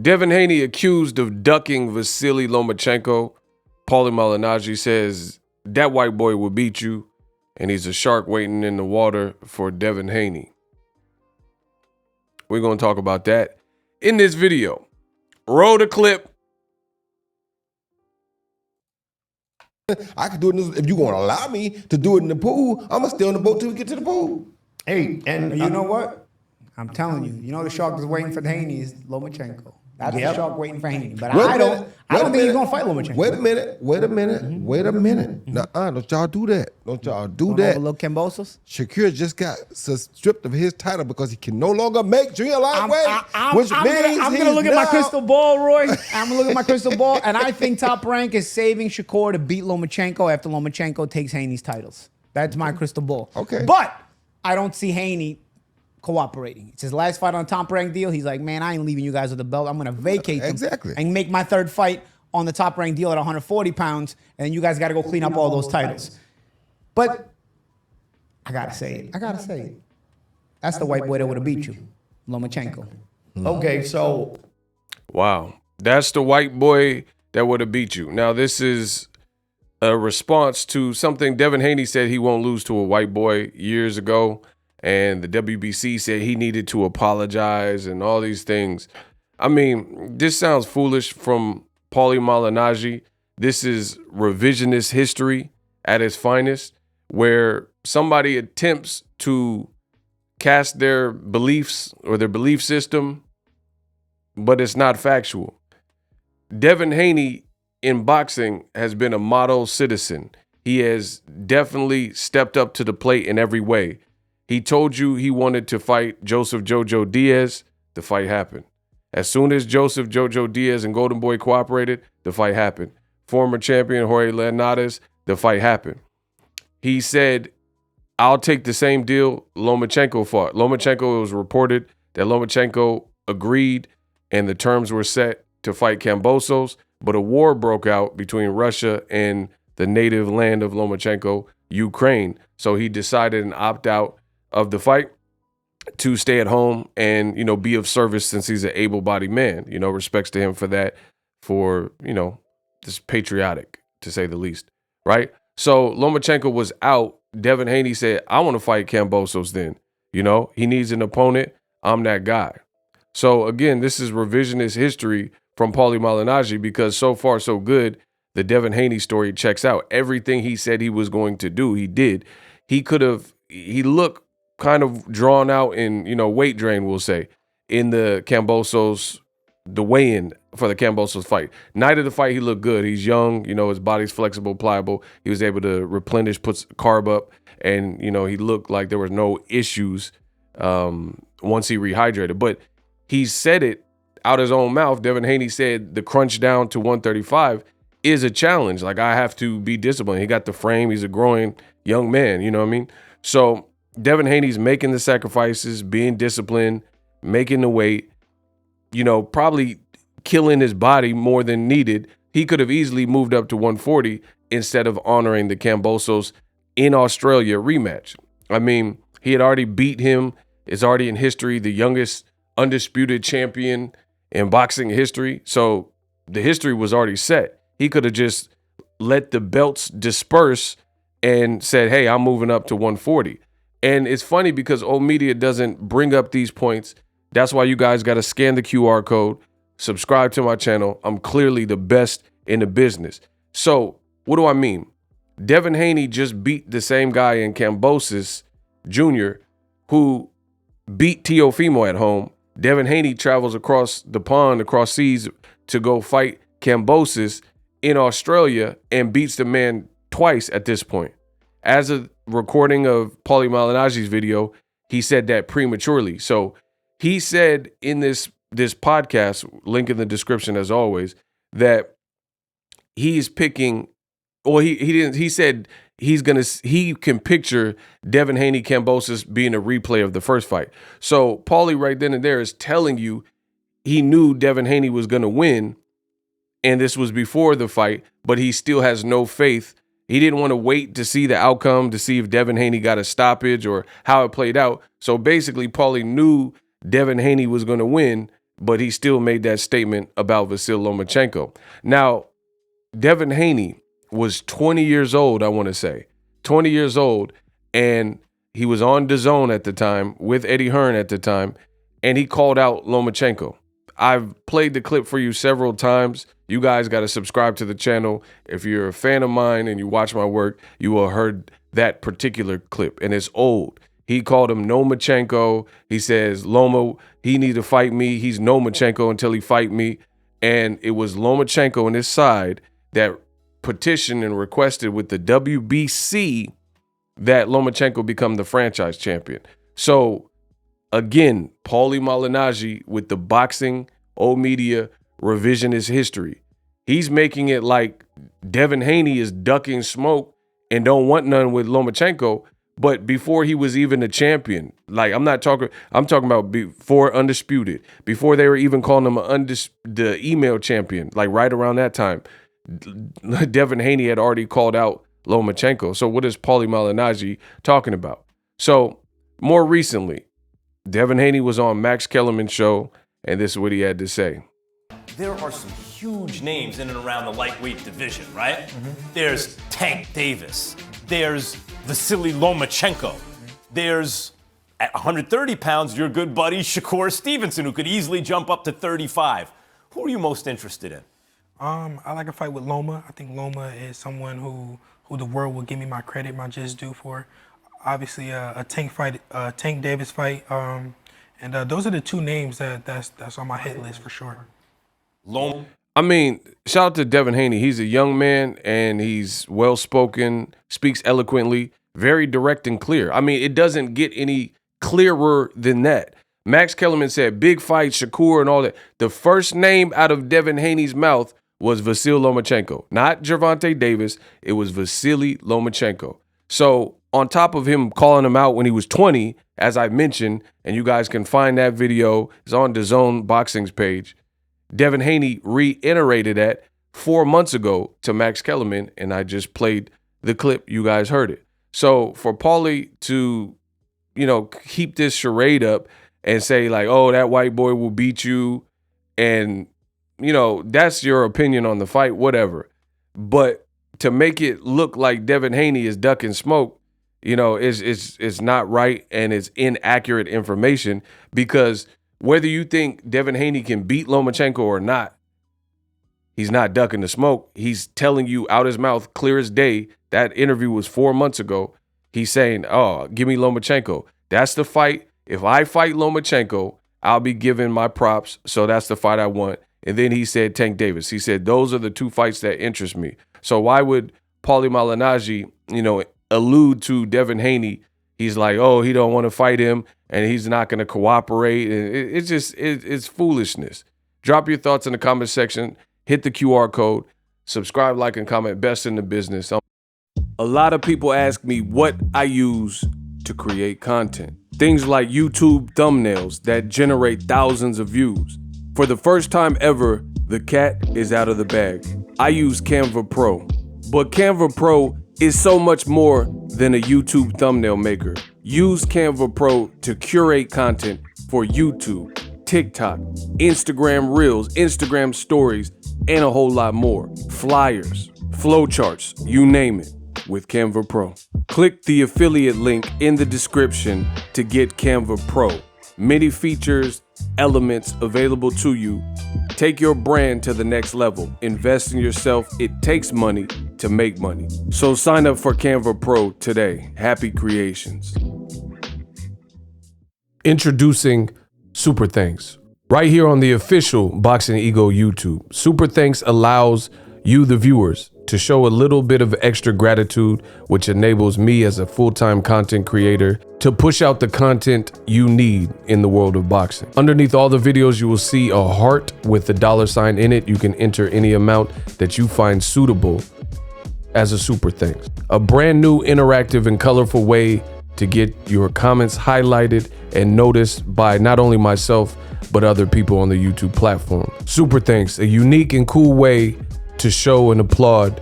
Devin Haney accused of ducking Vasily Lomachenko. Paulie Malignaggi says that white boy will beat you, and he's a shark waiting in the water for Devin Haney. We're going to talk about that in this video. Roll the clip. I can do it if you're going to allow me to do it in the pool. I'm going to stay on the boat till we get to the pool. Hey, and you know what? I'm telling you, the shark is waiting for Haney is Lomachenko. That's the shark waiting for Haney. But I don't think he's going to fight Lomachenko. Wait a minute. Nuh-uh, don't y'all do that. Don't y'all do that. Overlook Kambosos? Shakir just got stripped of his title because he can no longer make junior lightweight, which means I'm going to look at my crystal ball, Roy. I'm going to look at my crystal ball, and I think Top Rank is saving Shakur to beat Lomachenko after Lomachenko takes Haney's titles. That's my crystal ball. Okay. But I don't see Haney cooperating. It's his last fight on a Top Rank deal. He's like, man, I ain't leaving you guys with the belt. I'm going to vacate them and make my third fight on the Top Rank deal at 140 pounds, and then you guys got to go clean up all those titles. But I got to say it. That's the white boy that would have beat you, Lomachenko. Okay, so. Wow. That's the white boy that would have beat you. Now, this is a response to something Devin Haney said he won't lose to a white boy years ago. And the WBC said he needed to apologize and all these things. I mean, this sounds foolish from Paulie Malignaggi. This is revisionist history at its finest, where somebody attempts to cast their beliefs or their belief system, but it's not factual. Devin Haney in boxing has been a model citizen. He has definitely stepped up to the plate in every way. He told you he wanted to fight Joseph Jojo Diaz. The fight happened. As soon as Joseph Jojo Diaz and Golden Boy cooperated, the fight happened. Former champion Jorge Linares, the fight happened. He said, I'll take the same deal Lomachenko fought. Lomachenko, it was reported that Lomachenko agreed and the terms were set to fight Kambosos, but a war broke out between Russia and the native land of Lomachenko, Ukraine. So he decided an opt-out of the fight to stay at home and, be of service since he's an able-bodied man. Respects to him for that, for, just patriotic, to say the least, right? So Lomachenko was out. Devin Haney said, I want to fight Kambosos then. He needs an opponent. I'm that guy. So, again, this is revisionist history from Paulie Malignaggi because so far so good, the Devin Haney story checks out. Everything he said he was going to do, he did. He looked kind of drawn out in, weight drain, we'll say, in the Kambosos, the weigh-in for the Kambosos fight. Night of the fight, he looked good. He's young, his body's flexible, pliable. He was able to replenish, put carb up, and, he looked like there was no issues once he rehydrated. But he said it out his own mouth. Devin Haney said the crunch down to 135 is a challenge. Like, I have to be disciplined. He got the frame. He's a growing young man, you know what I mean? So Devin Haney's making the sacrifices, being disciplined, making the weight, probably killing his body more than needed. He could have easily moved up to 140 instead of honoring the Kambosos in Australia rematch. I mean, he had already beat him. It's already in history, the youngest undisputed champion in boxing history. So the history was already set. He could have just let the belts disperse and said, hey, I'm moving up to 140. And it's funny because old media doesn't bring up these points. That's why you guys got to scan the QR code, subscribe to my channel. I'm clearly the best in the business. So what do I mean? Devin Haney just beat the same guy in Kambosos Jr. who beat Teofimo at home. Devin Haney travels across the pond, across seas to go fight Kambosos in Australia and beats the man twice at this point. As a recording of Paulie Malignaggi's video, he said that prematurely. So he said in this podcast, link in the description as always, that he's picking, or he said he can picture Devin Haney Kambosos being a replay of the first fight. So Paulie right then and there is telling you he knew Devin Haney was going to win, and this was before the fight, but he still has no faith. He didn't want to wait to see the outcome, to see if Devin Haney got a stoppage or how it played out. So basically, Paulie knew Devin Haney was going to win, but he still made that statement about Vasil Lomachenko. Now, Devin Haney was 20 years old, I want to say. 20 years old, and he was on DAZN at the time with Eddie Hearn at the time, and he called out Lomachenko. I've played the clip for you several times. You guys got to subscribe to the channel. If you're a fan of mine and you watch my work, you will have heard that particular clip, and it's old. He called him Lomachenko. He says, Loma, he need to fight me. He's Lomachenko until he fight me. And it was Lomachenko and his side that petitioned and requested with the WBC that Lomachenko become the franchise champion. So again, Paulie Malignaggi with the boxing old media revisionist history. He's making it like Devin Haney is ducking smoke and don't want none with Lomachenko. But before he was even a champion, like I'm talking about before Undisputed, before they were even calling him the email champion, like right around that time, Devin Haney had already called out Lomachenko. So what is Paulie Malignaggi talking about? So more recently, Devin Haney was on Max Kellerman's show, and this is what he had to say. There are some huge names in and around the lightweight division, right? There's Tank Davis. There's Vasily Lomachenko. There's, at 130 pounds, your good buddy Shakur Stevenson, who could easily jump up to 35. Who are you most interested in? I like a fight with Loma. I think Loma is someone who the world will give me my credit, my just due for. Obviously, a Tank Davis fight, and those are the two names that's on my hit list for sure. Loma. I mean, shout out to Devin Haney. He's a young man and he's well-spoken, speaks eloquently, very direct and clear. I mean, it doesn't get any clearer than that. Max Kellerman said big fight, Shakur and all that. The first name out of Devin Haney's mouth was Vasil Lomachenko, not Gervonta Davis. It was Vasily Lomachenko. So on top of him calling him out when he was 20, as I mentioned, and you guys can find that video, it's on DAZN Boxing's page, Devin Haney reiterated that 4 months ago to Max Kellerman, and I just played the clip. You guys heard it. So for Paulie to, keep this charade up and say like, oh, that white boy will beat you, and, that's your opinion on the fight, whatever. But to make it look like Devin Haney is ducking smoke, it's not right, and it's inaccurate information, because whether you think Devin Haney can beat Lomachenko or not, he's not ducking the smoke. He's telling you out his mouth, clear as day. That interview was 4 months ago. He's saying, oh, give me Lomachenko. That's the fight. If I fight Lomachenko, I'll be given my props. So that's the fight I want. And then he said Tank Davis. He said, those are the two fights that interest me. So why would Paulie Malignaggi, allude to Devin Haney? He's like, oh, he don't want to fight him, and he's not going to cooperate. And it's foolishness. Drop your thoughts in the comment section. Hit the QR code. Subscribe, like, and comment. Best in the business. A lot of people ask me what I use to create content. Things like YouTube thumbnails that generate thousands of views. For the first time ever, the cat is out of the bag. I use Canva Pro. But Canva Pro is so much more than a YouTube thumbnail maker. Use Canva Pro to curate content for YouTube, TikTok, Instagram Reels, Instagram Stories, and a whole lot more. Flyers, flowcharts, you name it, with Canva Pro. Click the affiliate link in the description to get Canva Pro. Many features, elements available to you. Take your brand to the next level. Invest in yourself. It takes money to make money. So sign up for Canva Pro today. Happy creations. Introducing Super Thanks. Right here on the official Boxing Ego YouTube. Super Thanks allows you, the viewers, to show a little bit of extra gratitude, which enables me as a full-time content creator to push out the content you need in the world of boxing. Underneath all the videos, you will see a heart with a $sign in it. You can enter any amount that you find suitable as a super thanks. A brand new interactive and colorful way to get your comments highlighted and noticed by not only myself, but other people on the YouTube platform. Super thanks, a unique and cool way to show and applaud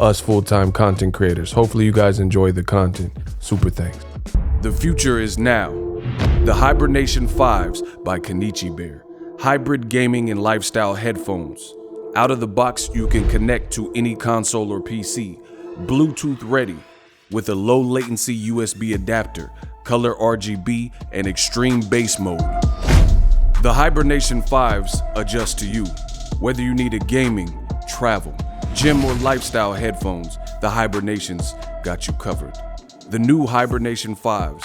us full-time content creators. Hopefully you guys enjoy the content. Super thanks. The future is now. The Hibernation 5s by Kenichi Bear. hybrid gaming and lifestyle headphones. Out of the box, you can connect to any console or PC, Bluetooth ready, with a low latency USB adapter, color RGB, and extreme bass mode. The Hibernation 5s adjust to you. Whether you need a gaming, travel, gym, or lifestyle headphones, the Hibernations got you covered. The new Hibernation 5s